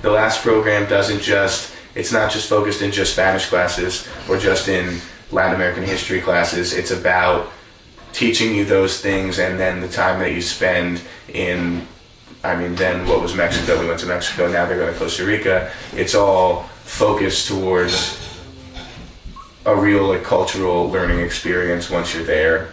the last program it's not just focused in just Spanish classes or just in Latin American history classes. It's about teaching you those things, and then the time that you spend in, then what was Mexico? We went to Mexico, now they're going to Costa Rica. It's all focused towards a real cultural learning experience once you're there.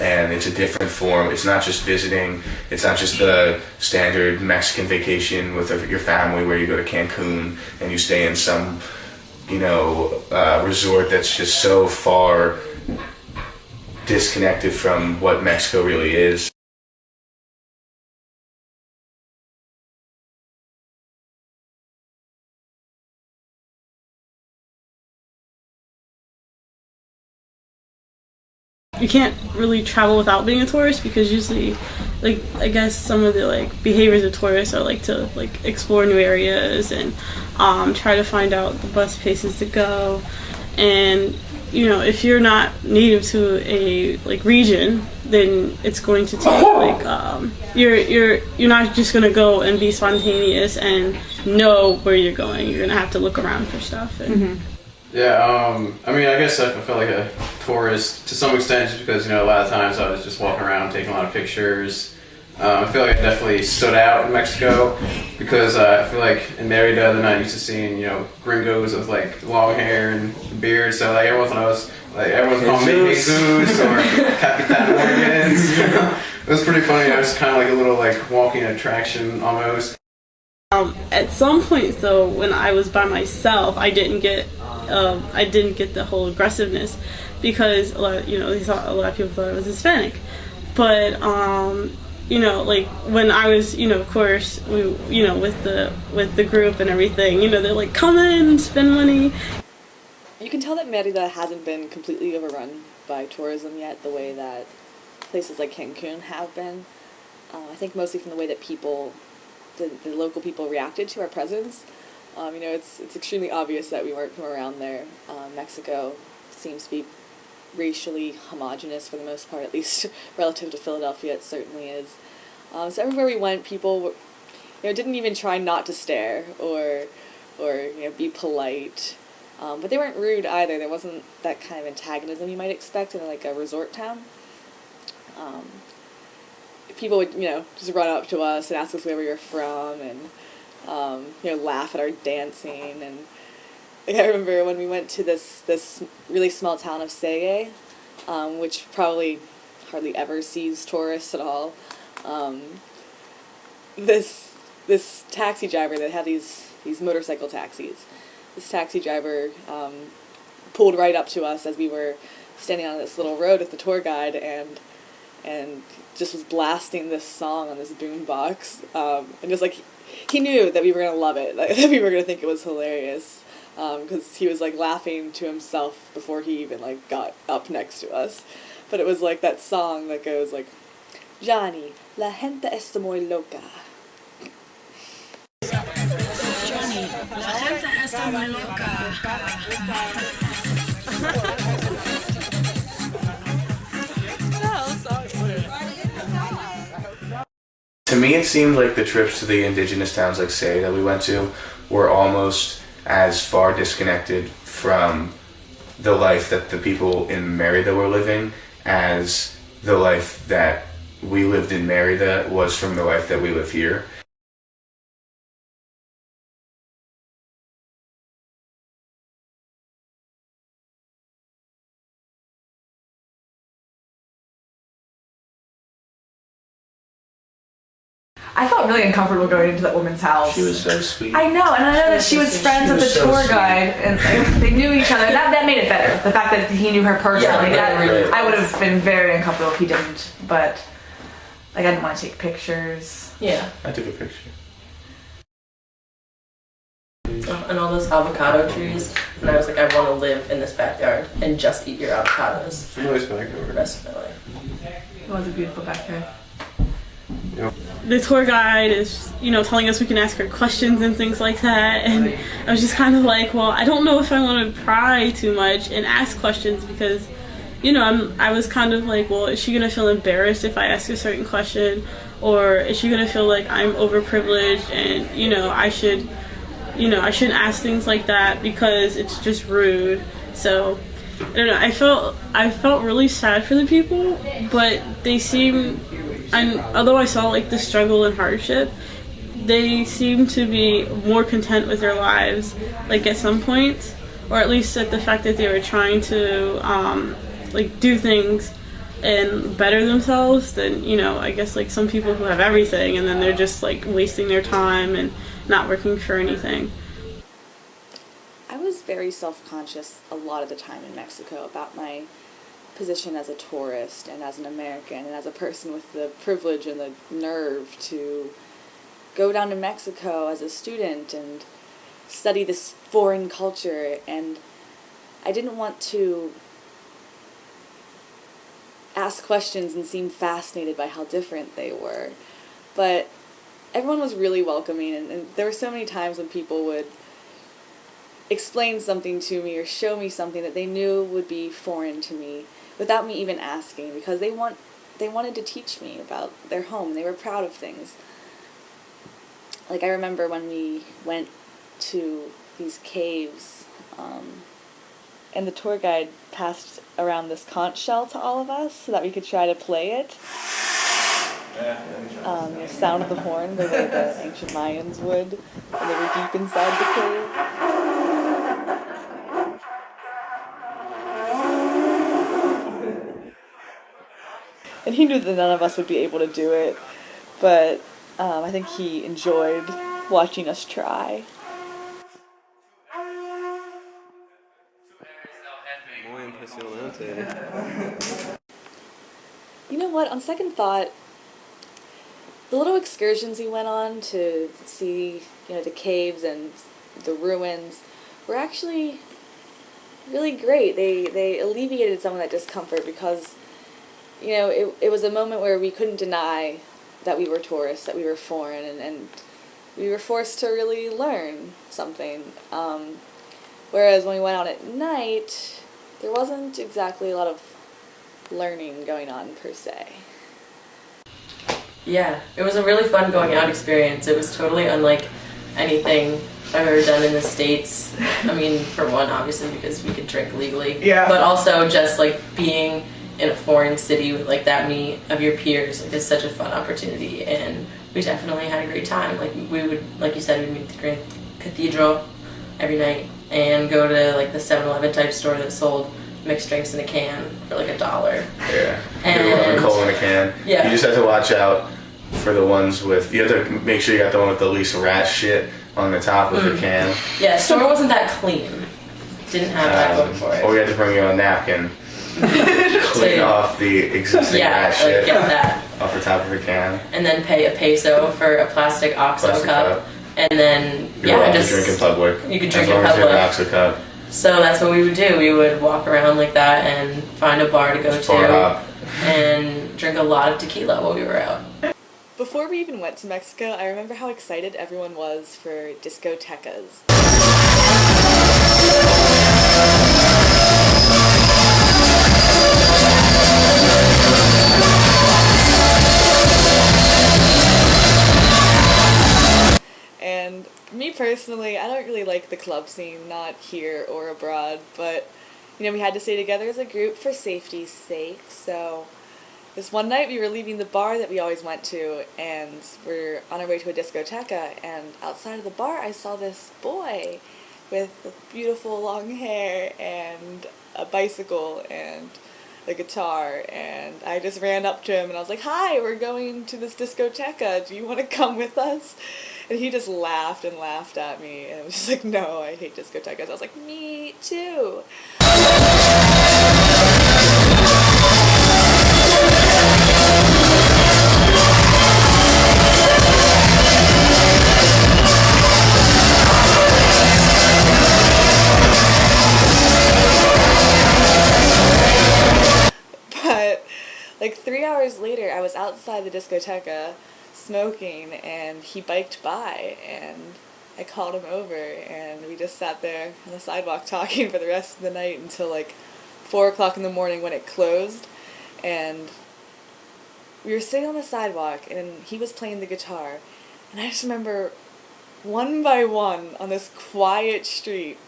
And it's a different form. It's not just visiting. It's not just the standard Mexican vacation with your family where you go to Cancun and you stay in some, resort that's just so far disconnected from what Mexico really is. You can't really travel without being a tourist, because usually, I guess some of the behaviors of tourists are to explore new areas and try to find out the best places to go. And if you're not native to a region, then it's going to take you're not just gonna go and be spontaneous and know where you're going. You're gonna have to look around for stuff. And, Yeah, I guess I felt like a tourist to some extent, just because, a lot of times I was just walking around taking a lot of pictures. I feel like I definitely stood out in Mexico, because I feel like in Merida they're not used to seeing, gringos with long hair and beards, so everyone knows, everyone's calling me Jesus or Capitan Morgans. It was pretty funny. I was kind of like a little walking attraction almost. At some point, though, when I was by myself, I didn't get the whole aggressiveness, because a lot of people thought I was Hispanic. But when I was, of course, with the group and everything, they're come in, spend money. You can tell that Merida hasn't been completely overrun by tourism yet, the way that places like Cancun have been. I think mostly from the way that the local people reacted to our presence. It's extremely obvious that we weren't from around there. Mexico seems to be racially homogenous for the most part, at least relative to Philadelphia. It certainly is. So everywhere we went, people didn't even try not to stare or be polite. But they weren't rude either. There wasn't that kind of antagonism you might expect in a resort town. People would just run up to us and ask us where we were from, and laugh at our dancing. And I remember when we went to this really small town of Sege, which probably hardly ever sees tourists at all. This taxi driver, that had these motorcycle taxis. This taxi driver pulled right up to us as we were standing on this little road with the tour guide, and just was blasting this song on this boom box, and just he knew that we were gonna love it, that we were gonna think it was hilarious, because he was laughing to himself before he even got up next to us. But it was that song that goes Johnny, la gente está muy loca. Johnny, la gente está muy loca. To me, it seemed like the trips to the indigenous towns like Say that we went to were almost as far disconnected from the life that the people in Merida were living as the life that we lived in Merida was from the life that we live here. I felt really uncomfortable going into that woman's house. She was so sweet. I know, and I know that she was friends with the tour guide, and they knew each other. That made it better. The fact that he knew her personally, I would have been very uncomfortable if he didn't. But I didn't want to take pictures. Yeah. I took a picture. And all those avocado trees, and I was I want to live in this backyard and just eat your avocados for the rest of my life. It was a beautiful backyard. The tour guide is, telling us we can ask her questions and things like that, and I was just kind of well, I don't know if I want to pry too much and ask questions, because, I was kind of well, is she gonna feel embarrassed if I ask a certain question, or is she gonna feel like I'm overprivileged and, I should I shouldn't ask things like that because it's just rude. So I don't know. I felt really sad for the people, but they seem, and although I saw like the struggle and hardship, they seem to be more content with their lives, like at some point, or at least at the fact that they were trying to like do things and better themselves than, I guess like some people who have everything and then they're just like wasting their time and not working for anything. I was very self-conscious a lot of the time in Mexico about my position as a tourist and as an American and as a person with the privilege and the nerve to go down to Mexico as a student and study this foreign culture, and I didn't want to ask questions and seem fascinated by how different they were. But everyone was really welcoming, and there were so many times when people would explain something to me or show me something that they knew would be foreign to me without me even asking, because they wanted to teach me about their home. They were proud of things. Like, I remember when we went to these caves, and the tour guide passed around this conch shell to all of us so that we could try to play it. The sound of the horn, the way the ancient Mayans would when they were deep inside the cave. And he knew that none of us would be able to do it, but I think he enjoyed watching us try. You know what? On second thought, the little excursions we went on to see, the caves and the ruins were actually really great. They alleviated some of that discomfort because, it was a moment where we couldn't deny that we were tourists, that we were foreign, and we were forced to really learn something. Whereas when we went out at night, there wasn't exactly a lot of learning going on per se. Yeah, it was a really fun going out experience. It was totally unlike anything I've ever done in the States. I mean, for one, obviously, because we could drink legally. Yeah. But also just, like, being in a foreign city with, like, that many of your peers, like, is such a fun opportunity. And we definitely had a great time. Like, we would, like you said, we'd meet the Grand Cathedral every night and go to, like, the 7-Eleven type store that sold mixed drinks in a can for like $1. Yeah. And lemon cola in a can. Yeah. You just have to watch out for the ones with. You have to make sure you got the one with the least rat shit on the top of the can. Yeah, store wasn't that clean. Didn't have that going for it. Or you had to bring your own napkin. Clean off the existing rat shit. Get that off the top of the can. And then pay a peso for a plastic OXO cup. And then just drink in public. You could drink in public. As long as you have an OXO cup. So that's what we would do. We would walk around like that and find a bar to go to and drink a lot of tequila while we were out. Before we even went to Mexico, I remember how excited everyone was for discotecas. And me personally, I don't really like the club scene, not here or abroad, but, we had to stay together as a group for safety's sake, so this one night we were leaving the bar that we always went to, and we're on our way to a discoteca, and outside of the bar I saw this boy with beautiful long hair and a bicycle and a guitar, and I just ran up to him and I was like, "Hi, we're going to this discoteca, do you want to come with us?" And he just laughed and laughed at me, and I was just like, "No, I hate discotecas." I was like, "Me too." But like 3 hours later, I was outside the discoteca smoking, and he biked by, and I called him over, and we just sat there on the sidewalk talking for the rest of the night until like 4 o'clock in the morning when it closed. And we were sitting on the sidewalk, and he was playing the guitar, and I just remember one by one on this quiet street,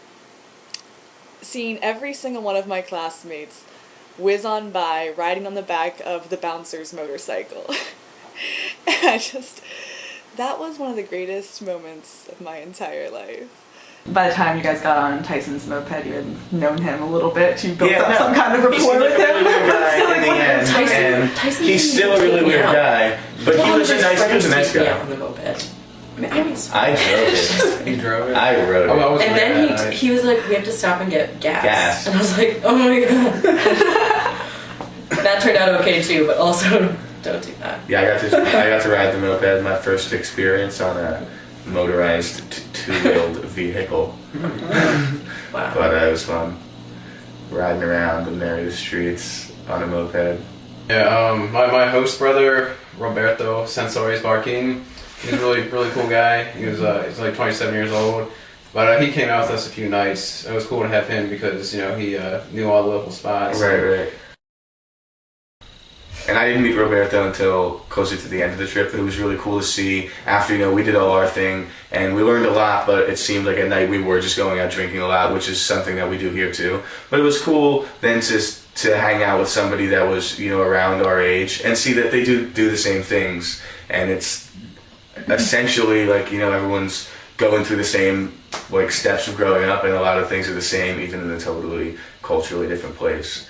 seeing every single one of my classmates whiz on by riding on the back of the bouncer's motorcycle. And that was one of the greatest moments of my entire life. By the time you guys got on Tyson's moped, you had known him a little bit. You built up some kind of rapport with him. He's a really weird guy in the end, and he's still a really weird guy. But he was a nice guy. On the moped. I drove it. He drove it. I rode it. Oh, I was And then he was like, we have to stop and get gas. And I was like, oh my god. That turned out okay too, but also don't do that. Yeah, I got to ride the moped. My first experience on a motorized two-wheeled vehicle. Wow. But it was fun riding around the narrow streets on a moped. Yeah, my host brother Roberto Sensores Barking. He's a really cool guy. He's like 27 years old, but he came out with us a few nights. It was cool to have him because he knew all the local spots. Right. And I didn't meet Roberto until closer to the end of the trip, but it was really cool to see after, we did all our thing and we learned a lot, but it seemed like at night we were just going out drinking a lot, which is something that we do here too. But it was cool then to hang out with somebody that was, around our age and see that they do the same things. And it's essentially like, everyone's going through the same steps of growing up, and a lot of things are the same, even in a totally culturally different place.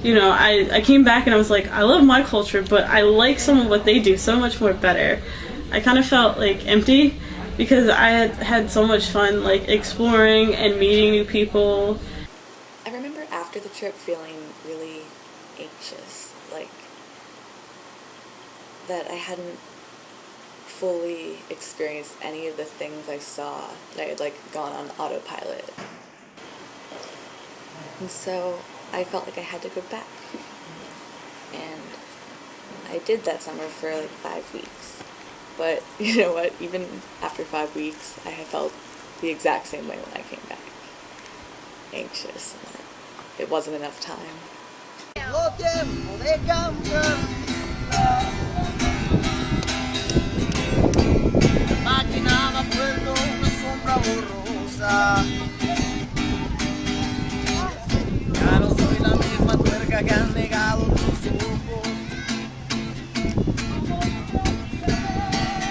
I came back and I was like, I love my culture, but I like some of what they do so much more better. I kind of felt empty because I had so much fun exploring and meeting new people. I remember after the trip feeling really anxious, that I hadn't fully experienced any of the things I saw, that I had gone on autopilot. And so I felt like I had to go back. And I did that summer for 5 weeks. But you know what? Even after 5 weeks, I had felt the exact same way when I came back. Anxious. It wasn't enough time. Maquinaba pueblo una sombra borrosa. Ya no soy la misma tuerca que han negado tus ojos.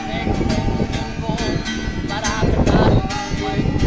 Tengo tiempo para atrapar el fuego.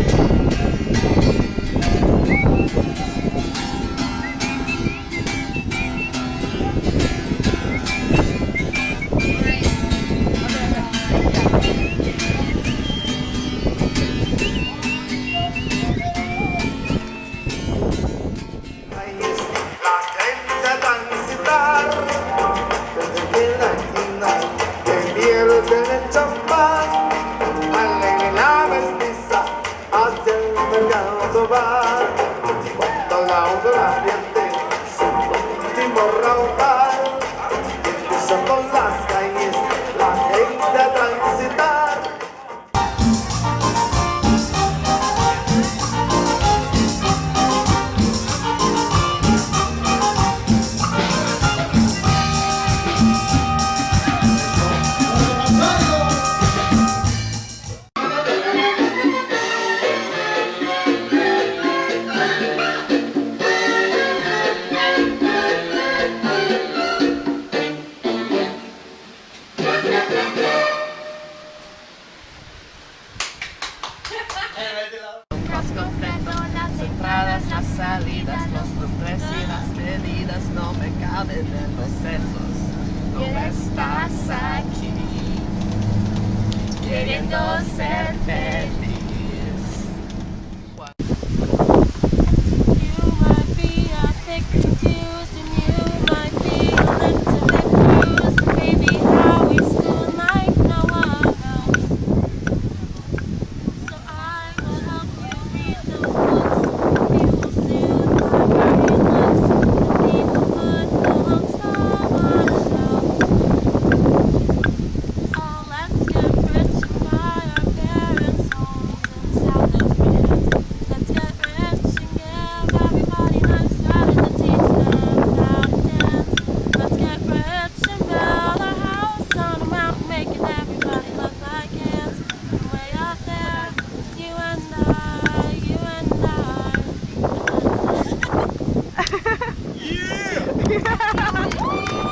Let's get rich and buy our parents' home. Bye.